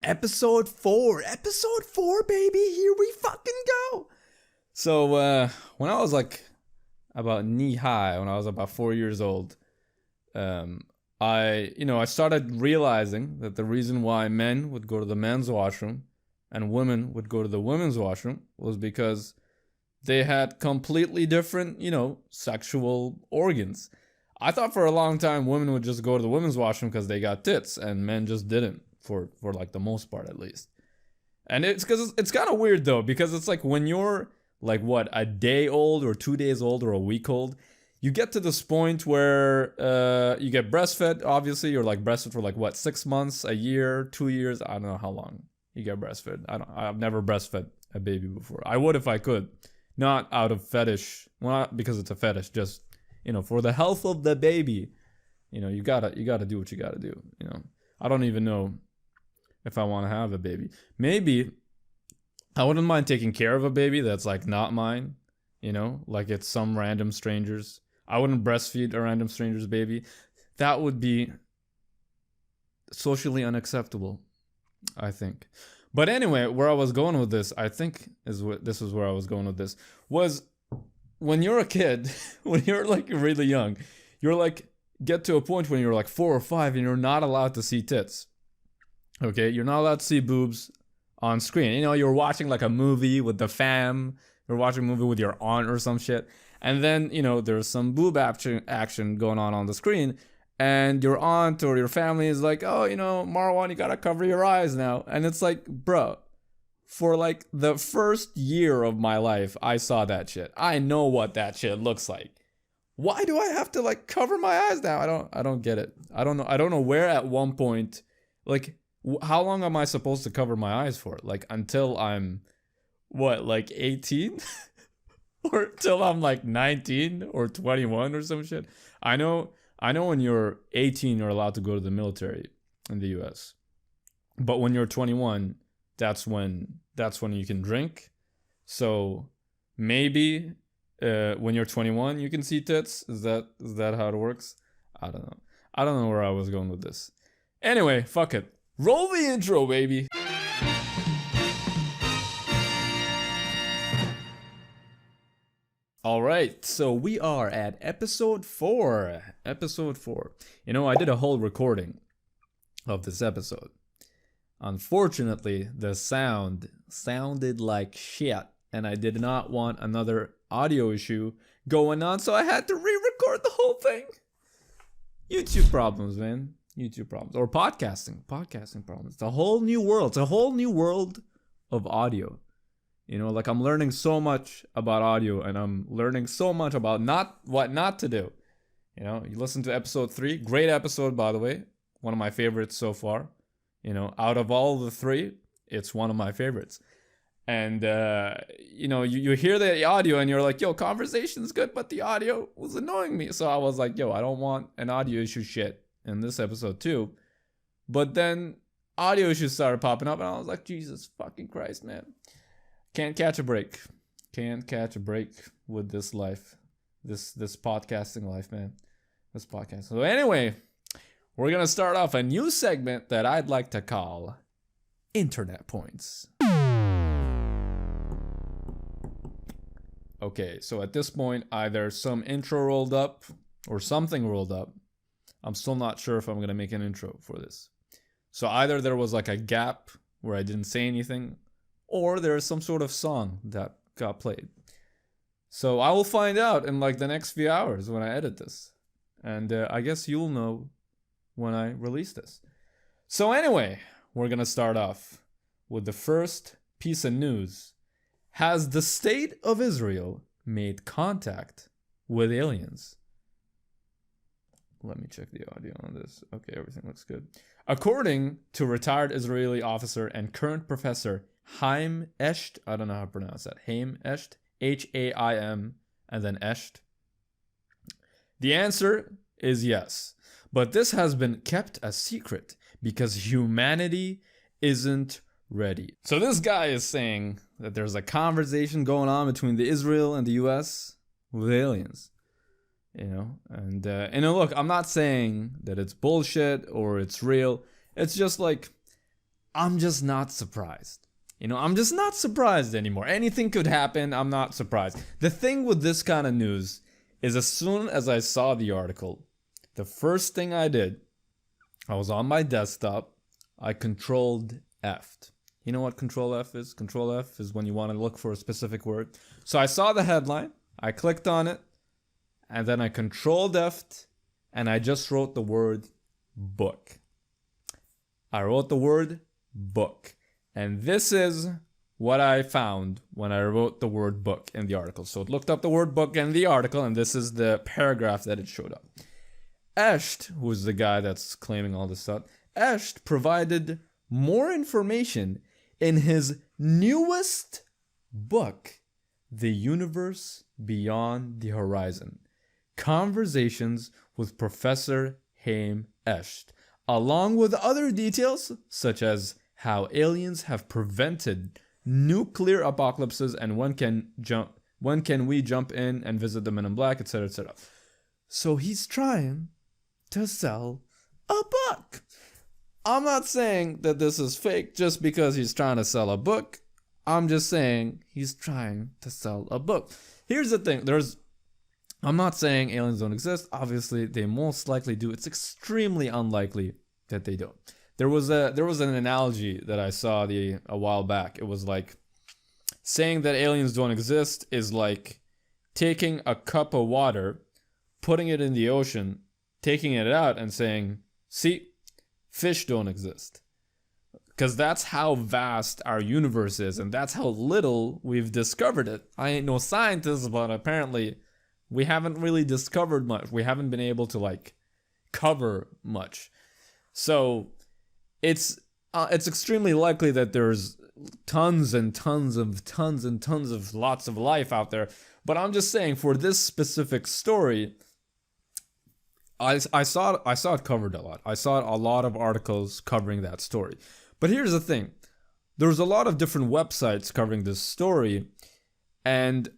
Episode 4, baby. Here we fucking go. So when I was like about knee high, when I was about 4 years old, I started realizing that the reason why men would go to the men's washroom and women would go to the women's washroom was because they had completely different, sexual organs. I thought for a long time women would just go to the women's washroom because they got tits, and men just didn't, for like the most part at least. And it's because it's kind of weird though, because it's like when you're like a day old or 2 days old or a week old, you get to this point where you get breastfed. Obviously, you're like breastfed for 6 months, a year, 2 years. I don't know how long you get breastfed. I've never breastfed a baby before. I would if I could, not out of fetish, well, not because it's a fetish, just for the health of the baby. You gotta do what you gotta do. I don't even know if I want to have a baby. Maybe I wouldn't mind taking care of a baby that's like not mine. Like it's some random stranger's. I wouldn't breastfeed a random stranger's baby. That would be socially unacceptable, I think. But anyway, where I was going with this, I think this is where I was going with this, was when you're a kid, when you're like really young, you're like, get to a point when you're like 4 or 5 and you're not allowed to see tits. Okay, you're not allowed to see boobs on screen. You're watching like a movie with the fam, you're watching a movie with your aunt or some shit, and then, there's some boob action going on the screen, and your aunt or your family is like, oh, Marwan, you gotta cover your eyes now. And it's like, bro, for like the first year of my life, I saw that shit. I know what that shit looks like. Why do I have to like cover my eyes now? I don't get it. I don't know where at one point, like, how long am I supposed to cover my eyes for? Like until I'm, 18? Or till I'm like 19 or 21 or some shit. I know when you're 18, you're allowed to go to the military in the US. But when you're 21, that's when you can drink. So maybe when you're 21, you can see tits. Is that how it works? I don't know. I don't know where I was going with this. Anyway, fuck it. Roll the intro, baby. All right, so we are at episode 4. Episode 4. I did a whole recording of this episode. Unfortunately, the sound sounded like shit, and I did not want another audio issue going on, so I had to re-record the whole thing. YouTube problems, man. YouTube problems. Or podcasting problems. It's a whole new world. It's a whole new world of audio. Like I'm learning so much about audio, and I'm learning so much about what not to do. You listen to episode 3. Great episode, by the way. One of my favorites so far. Out of all the 3, it's one of my favorites. And, you hear the audio and you're like, yo, conversation's good, but the audio was annoying me. So I was like, yo, I don't want an audio issue shit in this episode too. But then audio issues started popping up, and I was like, Jesus fucking Christ, man. Can't catch a break. Can't catch a break with this life. This podcasting life, man. This podcast. So anyway, we're going to start off a new segment that I'd like to call Internet Points. Okay, so at this point, either some intro rolled up or something rolled up. I'm still not sure if I'm going to make an intro for this. So either there was like a gap where I didn't say anything, or there is some sort of song that got played. So I will find out in like the next few hours when I edit this. And I guess you'll know when I release this. So anyway, we're going to start off with the first piece of news. Has the state of Israel made contact with aliens? Let me check the audio on this. Okay, everything looks good. According to retired Israeli officer and current professor Haim Eshed, I don't know how to pronounce that. Haim Eshed, Haim, and then Eshed. The answer is yes. But this has been kept a secret because humanity isn't ready. So this guy is saying that there's a conversation going on between the Israel and the US with aliens. And look, I'm not saying that it's bullshit or it's real. It's just like, I'm just not surprised. I'm just not surprised anymore. Anything could happen. I'm not surprised. The thing with this kind of news is as soon as I saw the article, the first thing I did, I was on my desktop, I controlled F'd. You know what control F is? Control F is when you want to look for a specific word. So I saw the headline, I clicked on it, and then I controlled F'd, and I just wrote the word book. I wrote the word book. And this is what I found when I wrote the word book in the article. So it looked up the word book in the article, and this is the paragraph that it showed up. Eshed, who's the guy that's claiming all this stuff, Eshed provided more information in his newest book, The Universe Beyond the Horizon. Conversations with Professor Haim Eshed, along with other details such as how aliens have prevented nuclear apocalypses and when can we jump in and visit the Men in Black, etc., etc. So he's trying to sell a book. I'm not saying that this is fake just because he's trying to sell a book. I'm just saying he's trying to sell a book. Here's the thing. I'm not saying aliens don't exist. Obviously, they most likely do. It's extremely unlikely that they don't. There was an analogy that I saw a while back. It was like saying that aliens don't exist is like taking a cup of water, putting it in the ocean, taking it out and saying, see, fish don't exist. Because that's how vast our universe is, and that's how little we've discovered it. I ain't no scientist, but apparently we haven't really discovered much. We haven't been able to cover much. So it's extremely likely that there's tons and tons of lots of life out there. But I'm just saying, for this specific story, I saw it covered a lot. I saw a lot of articles covering that story. But here's the thing. There's a lot of different websites covering this story. And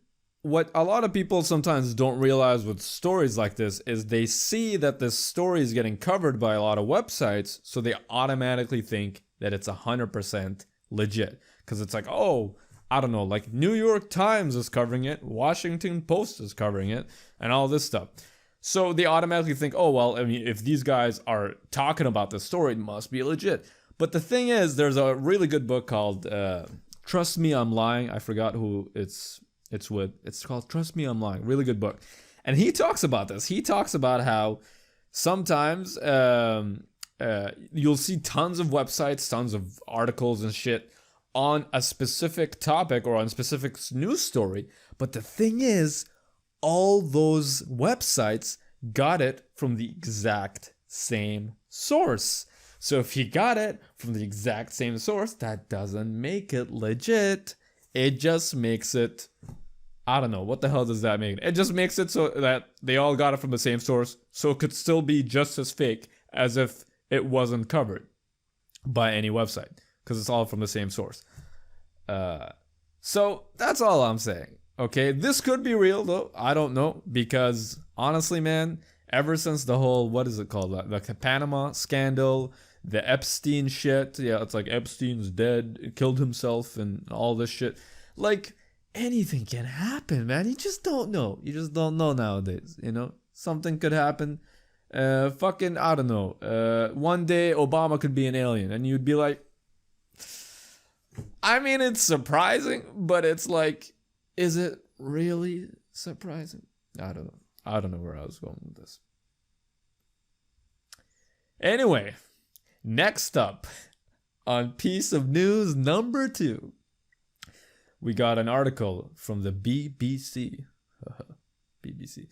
what a lot of people sometimes don't realize with stories like this is they see that this story is getting covered by a lot of websites, so they automatically think that it's 100% legit. Because it's like, oh, I don't know, like New York Times is covering it, Washington Post is covering it, and all this stuff. So they automatically think, oh, well, I mean, if these guys are talking about this story, it must be legit. But the thing is, there's a really good book called Trust Me, I'm Lying. I forgot who it's with. It's called Trust Me, I'm Lying. Really good book. And he talks about this. He talks about how sometimes you'll see tons of websites, tons of articles and shit on a specific topic or on a specific news story. But the thing is, all those websites got it from the exact same source. So if he got it from the exact same source, that doesn't make it legit. It just makes it, I don't know, what the hell does that mean? It just makes it so that they all got it from the same source, so it could still be just as fake as if it wasn't covered by any website, because it's all from the same source. So that's all I'm saying. Okay, this could be real though. I don't know, because honestly, man, ever since the whole, what is it called? The Panama scandal, the Epstein shit. Yeah, it's like Epstein's dead, killed himself and all this shit. Like, anything can happen, man. You just don't know. You just don't know nowadays, you know? Something could happen. I don't know. One day Obama could be an alien and you'd be like, I mean, it's surprising, but it's like, is it really surprising? I don't know. I don't know where I was going with this. Anyway, next up on piece of news number 2, we got an article from the BBC. BBC.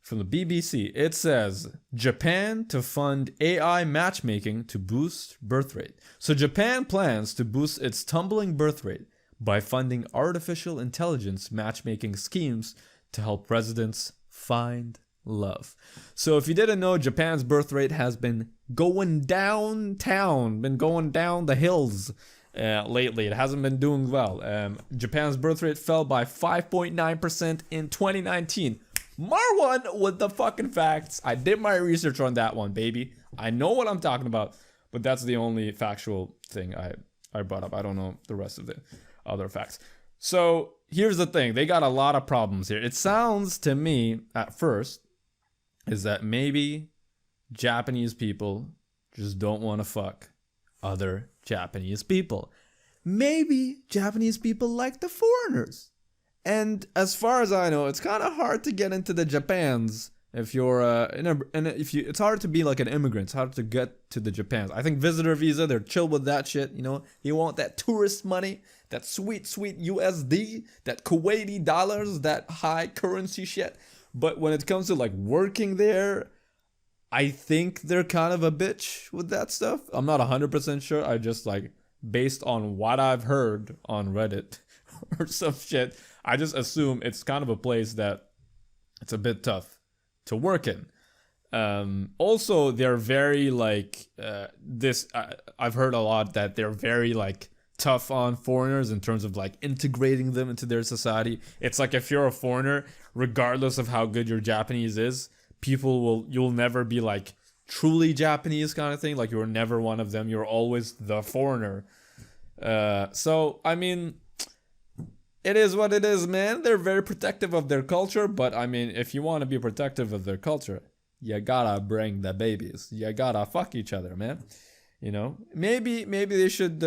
From the BBC, it says, Japan to fund AI matchmaking to boost birth rate. So Japan plans to boost its tumbling birth rate by funding artificial intelligence matchmaking schemes to help residents find love. So if you didn't know, Japan's birth rate has been going downtown, been going down the hills lately. It hasn't been doing well. Japan's birth rate fell by 5.9% in 2019. Marwan with the fucking facts. I did my research on that one, baby. I know what I'm talking about, but that's the only factual thing I brought up. I don't know the rest of the other facts. So here's the thing. They got a lot of problems here. It sounds to me at first is that maybe Japanese people just don't want to fuck other Japanese people. Maybe Japanese people like the foreigners. And as far as I know, it's kind of hard to get into the Japans if you're it's hard to be like an immigrant. It's hard to get to the Japans. I think visitor visa, they're chill with that shit, you know. You want that tourist money, that sweet USD, that Kuwaiti dollars, that high currency shit. But when it comes to like working there, I think they're kind of a bitch with that stuff. I'm not 100% sure. I just like, based on what I've heard on Reddit or some shit, I just assume it's kind of a place that it's a bit tough to work in. Also, they're very like I've heard a lot that they're very like tough on foreigners in terms of like integrating them into their society. It's like if you're a foreigner, regardless of how good your Japanese is, you'll never be like truly Japanese kind of thing. Like you're never one of them. You're always the foreigner. So I mean, it is what it is, man. They're very protective of their culture, but I mean, if you want to be protective of their culture, you gotta bring the babies. You gotta fuck each other, man. You know, maybe they should.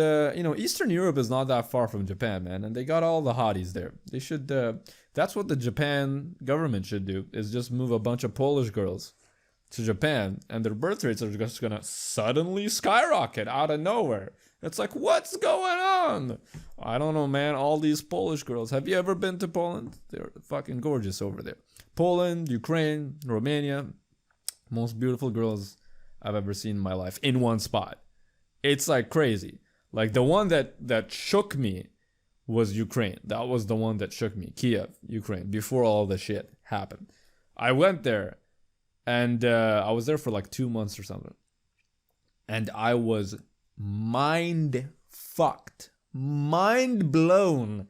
Eastern Europe is not that far from Japan, man, and they got all the hotties there. They should. That's what the Japan government should do: is just move a bunch of Polish girls to Japan, and their birth rates are just gonna suddenly skyrocket out of nowhere. It's like, what's going on? I don't know, man. All these Polish girls. Have you ever been to Poland? They're fucking gorgeous over there. Poland, Ukraine, Romania. Most beautiful girls I've ever seen in my life in one spot. It's like crazy. Like the one that shook me was Ukraine. That was the one that shook me. Kiev, Ukraine, before all the shit happened. I went there and I was there for like 2 months or something. And I was mind blown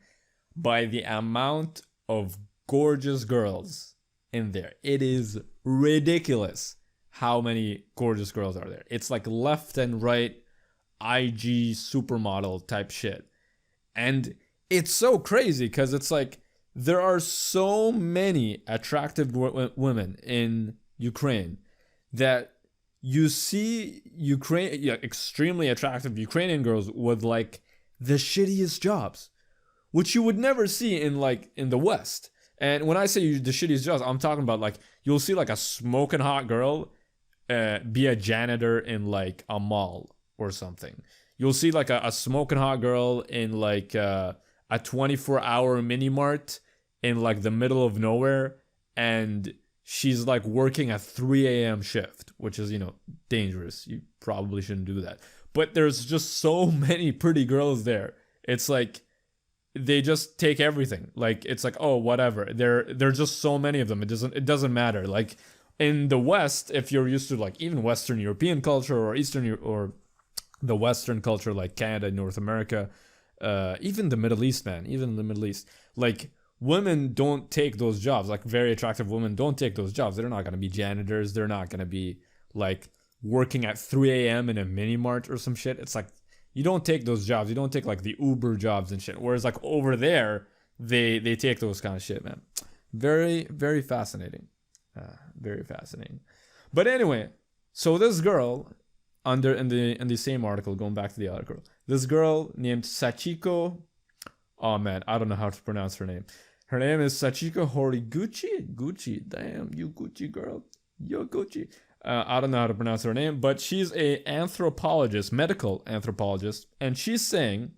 by the amount of gorgeous girls in there. It is ridiculous how many gorgeous girls are there. It's like left and right IG supermodel type shit. And it's so crazy because it's like there are so many attractive women in Ukraine that you see extremely attractive Ukrainian girls with like the shittiest jobs, which you would never see in the West. And when I say the shittiest jobs, I'm talking about like you'll see like a smoking hot girl be a janitor in like a mall or something. You'll see like a smoking hot girl in like a 24-hour mini mart in like the middle of nowhere, and she's like working a 3 a.m. shift, which is, dangerous. You probably shouldn't do that. But there's just so many pretty girls there. It's like they just take everything. Like it's like, oh, whatever. There's just so many of them. It doesn't matter. Like in the West, if you're used to like even Western European culture or or the Western culture like Canada, North America, even the Middle East, man, even the Middle East, like women don't take those jobs. Like very attractive women don't take those jobs. They're not going to be janitors. They're not going to be like working at 3 a.m. in a mini mart or some shit. It's like you don't take those jobs. You don't take like the Uber jobs and shit. Whereas like over there, they take those kind of shit, man. Very, very fascinating. Very fascinating. But anyway, so this girl in the same article, going back to the article, this girl named Sachiko. Oh man, I don't know how to pronounce her name. Her name is Sachiko Horiguchi. Gucci, damn, you Gucci girl, you're Gucci. I don't know how to pronounce her name, but she's a anthropologist, medical anthropologist, and she's saying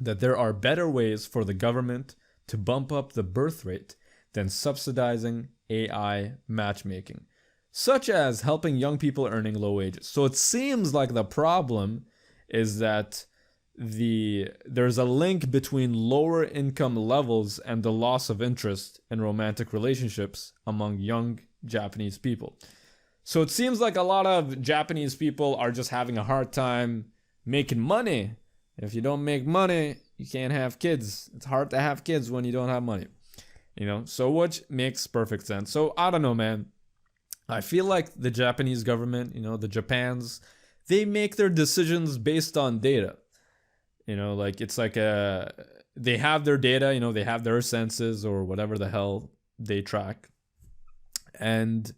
that there are better ways for the government to bump up the birth rate than subsidizing AI matchmaking, such as helping young people earning low wages. So it seems like the problem is that there's a link between lower income levels and the loss of interest in romantic relationships among young Japanese people. So it seems like a lot of Japanese people are just having a hard time making money. If you don't make money, you can't have kids. It's hard to have kids when you don't have money. So which makes perfect sense. So I don't know, man. I feel like the Japanese government, the Japans, they make their decisions based on data. You know, like it's like they have their data, you know, they have their senses or whatever the hell they track, and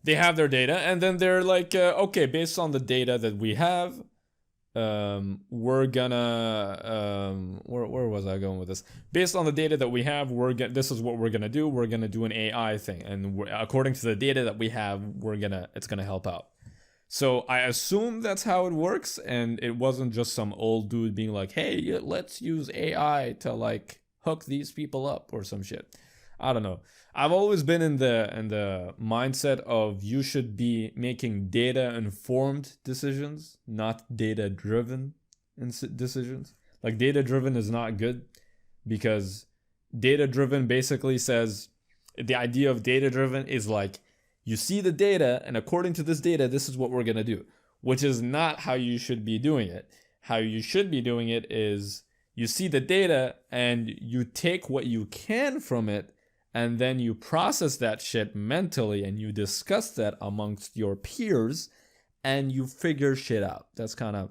they have their data, and then they're like, okay, based on the data that we have, we're gonna where was I going with this? Based on the data that we have, this is what we're gonna do. We're gonna do an AI thing, and according to the data that we have, it's gonna help out. So I assume that's how it works, and it wasn't just some old dude being like, "Hey, let's use AI to like hook these people up" or some shit. I don't know. I've always been in the mindset of you should be making data informed decisions, not data driven decisions. Like data driven is not good, because data driven basically says, the idea of data driven is like, you see the data, and according to this data, this is what we're going to do, which is not how you should be doing it. How you should be doing it is you see the data and you take what you can from it, and then you process that shit mentally and you discuss that amongst your peers and you figure shit out. That's kind of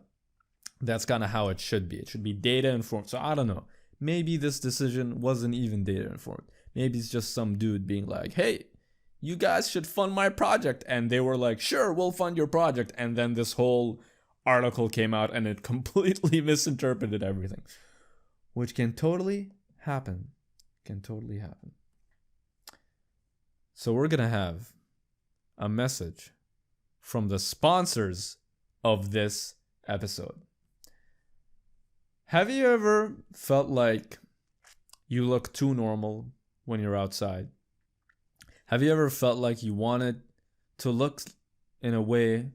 how it should be. It should be data informed. So I don't know. Maybe this decision wasn't even data informed. Maybe it's just some dude being like, "Hey, you guys should fund my project." And they were like, "Sure, we'll fund your project." And then this whole article came out and it completely misinterpreted everything. Which can totally happen. Can totally happen. So we're going to have a message from the sponsors of this episode. Have you ever felt like you look too normal when you're outside? Have you ever felt like you wanted to look in a way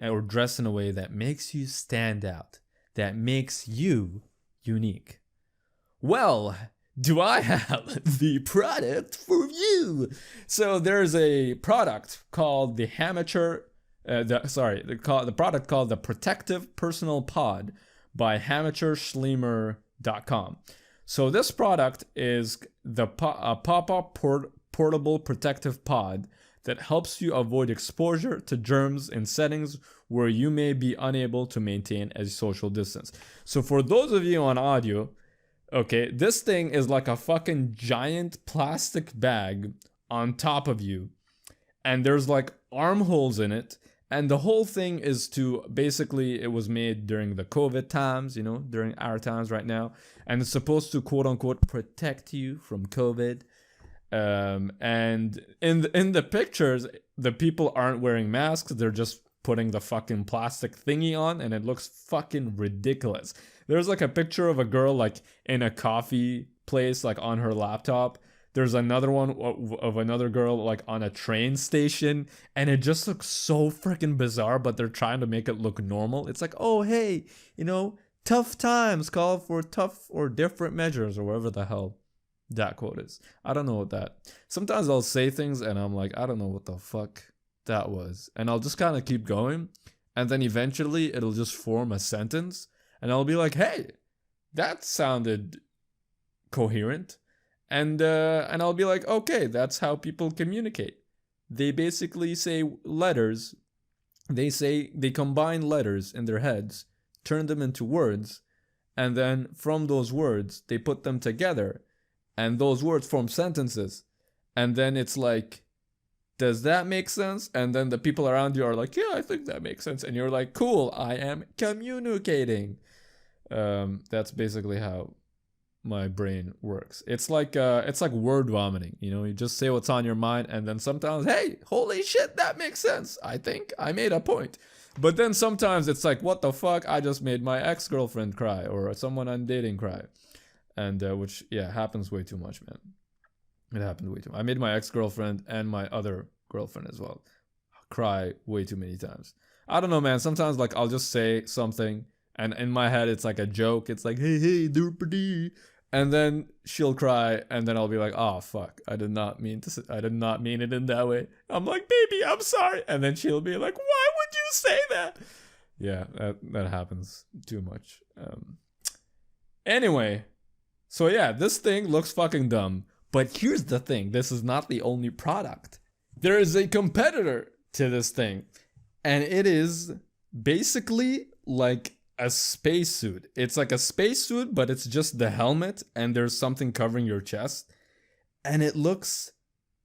or dress in a way that makes you stand out, that makes you unique? Well, do I have the product for you? So there's a product called the Hammacher, the product called the Protective Personal Pod by HammacherSchlemmer.com. So this product is a pop-up portable protective pod that helps you avoid exposure to germs in settings where you may be unable to maintain a social distance. So for those of you on audio, okay, this thing is like a fucking giant plastic bag on top of you, and there's like armholes in it, and the whole thing is to basically, it was made during the COVID times, you know, during our times right now, and it's supposed to quote unquote protect you from COVID. And in the pictures, the people aren't wearing masks, they're just putting the fucking plastic thingy on, and it looks fucking ridiculous. There's like a picture of a girl like in a coffee place, like on her laptop. There's another one of another girl like on a train station, and it just looks so freaking bizarre, but they're trying to make it look normal. It's like, oh hey, you know, tough times call for tough or different measures, or whatever the hell that quote is. I don't know what that. Sometimes I'll say things and I'm like, I don't know what the fuck that was, and I'll just kind of keep going, and then eventually it'll just form a sentence, and I'll be like, hey, that sounded coherent, and I'll be like, okay, that's how people communicate. They basically say letters. They combine letters in their heads, turn them into words, and then from those words they put them together, and those words form sentences, and then it's like, does that make sense? And then the people around you are like, yeah, I think that makes sense. And you're like, cool, I am communicating. That's basically how my brain works. It's like word vomiting. You know, you just say what's on your mind, and then sometimes, hey, holy shit, that makes sense. I think I made a point. But then sometimes it's like, what the fuck? I just made my ex-girlfriend cry, or someone I'm dating cry. And which, yeah, happens way too much, man. It happened way too much. I made my ex-girlfriend and my other girlfriend as well cry way too many times. I don't know, man. Sometimes like I'll just say something, and in my head it's like a joke. It's like, hey, doopity, and then she'll cry, and then I'll be like, oh fuck, I did not mean it in that way. I'm like, baby, I'm sorry, and then she'll be like, why would you say that? Yeah, that happens too much. Anyway, so yeah, this thing looks fucking dumb. But here's the thing, this is not the only product. There is a competitor to this thing, and it is basically like a spacesuit. It's like a spacesuit, but it's just the helmet and there's something covering your chest. And it looks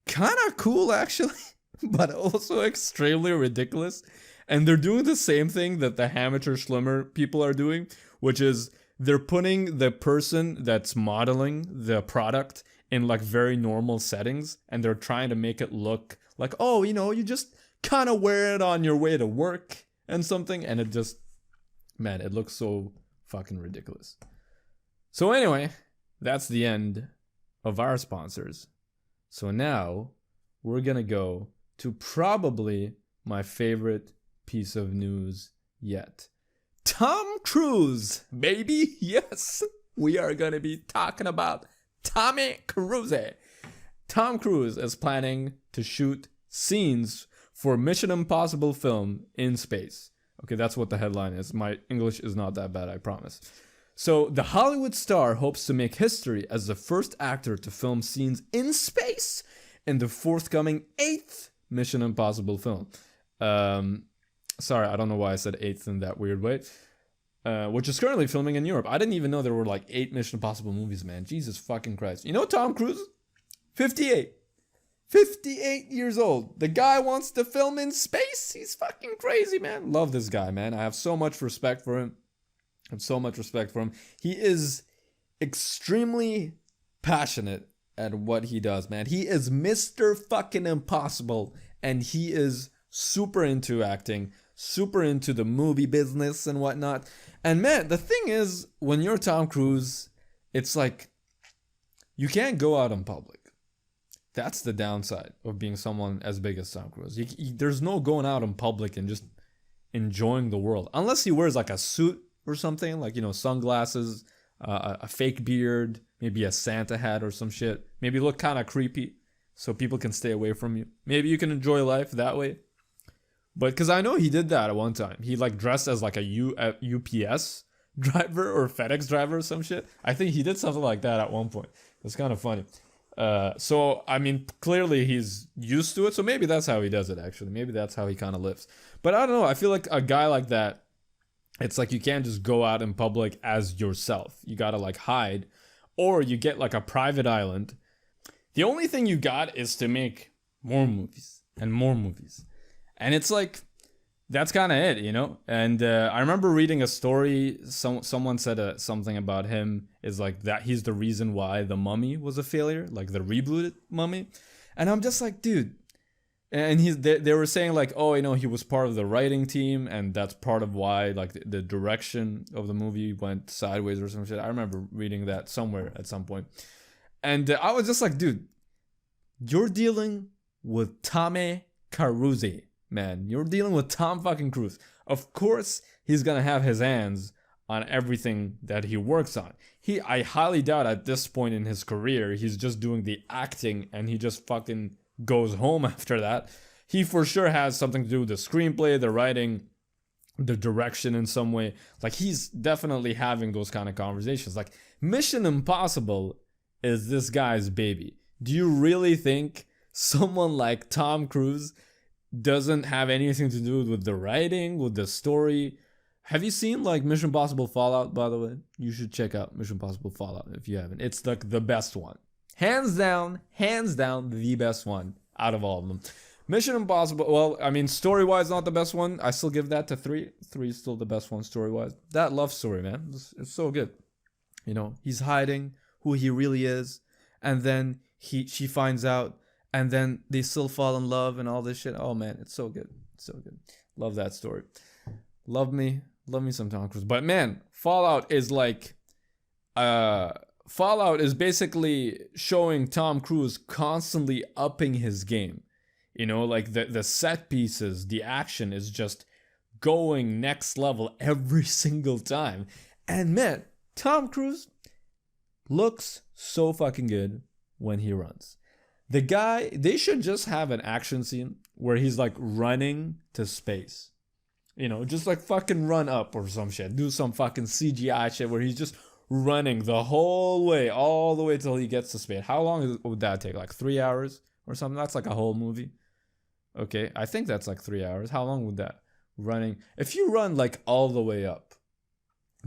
kind of cool, actually, but also extremely ridiculous. And they're doing the same thing that the Hammacher Schlemmer people are doing, which is they're putting the person that's modeling the product in like very normal settings, and they're trying to make it look like, oh, you know, you just kind of wear it on your way to work and something, and it just, man, it looks so fucking ridiculous. So anyway, that's the end of our sponsors. So now we're gonna go to probably my favorite piece of news yet. Tom Cruise, baby. Yes, we are gonna be talking about Tommy Cruise. Tom Cruise is planning to shoot scenes for Mission Impossible film in space. Okay, that's what the headline is. My English is not that bad, I promise. So, the Hollywood star hopes to make history as the first actor to film scenes in space in the forthcoming 8th Mission Impossible film. Sorry, I don't know why I said 8th in that weird way. Which is currently filming in Europe. I didn't even know there were like 8 Mission Impossible movies, man. Jesus fucking Christ. You know Tom Cruise? 58. 58 years old. The guy wants to film in space. He's fucking crazy, man. Love this guy, man. I have so much respect for him. He is extremely passionate at what he does, man. He is Mr. fucking Impossible, and he is super into acting, super into the movie business and whatnot. And man, the thing is, when you're Tom Cruise, it's like, you can't go out in public. That's the downside of being someone as big as Tom Cruise. There's no going out in public and just enjoying the world. Unless he wears like a suit or something, like, you know, sunglasses, a fake beard, maybe a Santa hat or some shit. Maybe look kind of creepy so people can stay away from you. Maybe you can enjoy life that way. But because I know he did that at one time. He like dressed as like a UPS driver or FedEx driver or some shit. I think he did something like that at one point. It's kind of funny. So, I mean, clearly he's used to it. So maybe that's how he does it, actually. Maybe that's how he kind of lives. But I don't know. I feel like a guy like that, it's like you can't just go out in public as yourself. You got to like hide, or you get like a private island. The only thing you got is to make more movies and more movies. And it's like, that's kind of it, you know? And I remember reading a story, someone said something about him, is like that he's the reason why The Mummy was a failure, like the rebooted Mummy. And I'm just like, dude. And they were saying like, oh, you know, he was part of the writing team, and that's part of why like the direction of the movie went sideways or some shit. I remember reading that somewhere at some point. And I was just like, dude, you're dealing with Tommy Cruise. Man, you're dealing with Tom fucking Cruise. Of course, he's gonna have his hands on everything that he works on. I highly doubt at this point in his career, he's just doing the acting and he just fucking goes home after that. He for sure has something to do with the screenplay, the writing, the direction in some way. Like, he's definitely having those kind of conversations. Like, Mission Impossible is this guy's baby. Do you really think someone like Tom Cruise doesn't have anything to do with the writing, with the story? Have you seen like Mission Impossible Fallout, by the way? You should check out Mission Impossible Fallout if you haven't. It's like the best one. Hands down, the best one out of all of them. Mission Impossible, well, I mean, story-wise, not the best one. I still give that to 3. 3 is still the best one story-wise. That love story, man, it's so good. You know, he's hiding who he really is, and then she finds out, and then they still fall in love and all this shit. Oh man, it's so good. It's so good. Love that story. Love me some Tom Cruise. But man, Fallout is basically showing Tom Cruise constantly upping his game. You know, like the set pieces, the action is just going next level every single time. And man, Tom Cruise looks so fucking good when he runs. The guy, they should just have an action scene where he's like running to space. You know, just like fucking run up or some shit. Do some fucking CGI shit where he's just running the whole way, all the way till he gets to space. How long would that take? Like 3 hours or something? That's like a whole movie. Okay, I think that's like 3 hours. How long would that running? If you run like all the way up,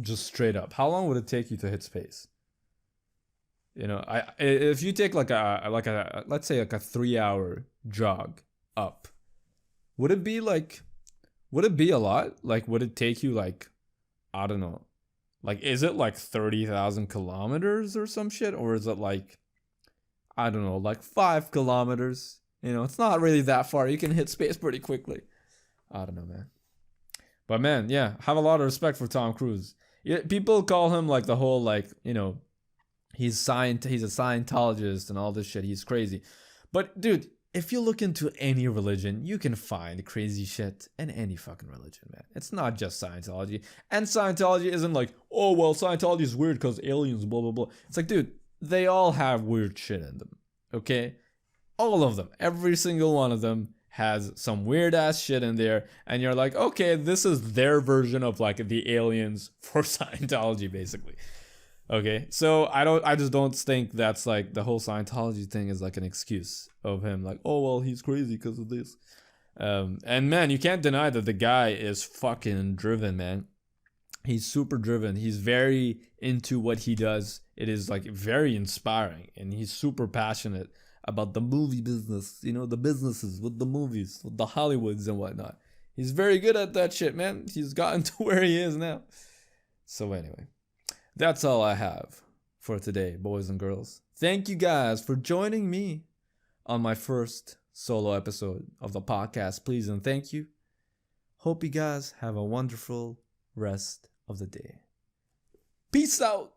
Just straight up. How long would it take you to hit space? If you take like a let's say like a 3 hour jog up, would it be like would it be a lot? Like would it take you like I don't know. Like is it like 30,000 kilometers or some shit, or is it like I don't know, like 5 kilometers? It's not really that far. You can hit space pretty quickly. I don't know, man. But man, yeah, have a lot of respect for Tom Cruise. Yeah, people call him like the whole like, he's a Scientologist and all this shit. He's crazy. But dude, if you look into any religion, you can find crazy shit in any fucking religion, man. It's not just Scientology. And Scientology isn't like, oh well, Scientology is weird because aliens, blah blah blah. It's like, dude, they all have weird shit in them. Okay? All of them. Every single one of them has some weird ass shit in there, and you're like, okay, this is their version of like the aliens for Scientology, basically. Okay, so I just don't think that's like the whole Scientology thing is like an excuse of him, like, oh well, he's crazy because of this. And man, you can't deny that the guy is fucking driven, man. He's super driven. He's very into what he does. It is like very inspiring, and he's super passionate about the movie business, the businesses with the movies, with the Hollywoods and whatnot. He's very good at that shit, man. He's gotten to where he is now. So anyway, that's all I have for today, boys and girls. Thank you guys for joining me on my first solo episode of the podcast. Please and thank you. Hope you guys have a wonderful rest of the day. Peace out.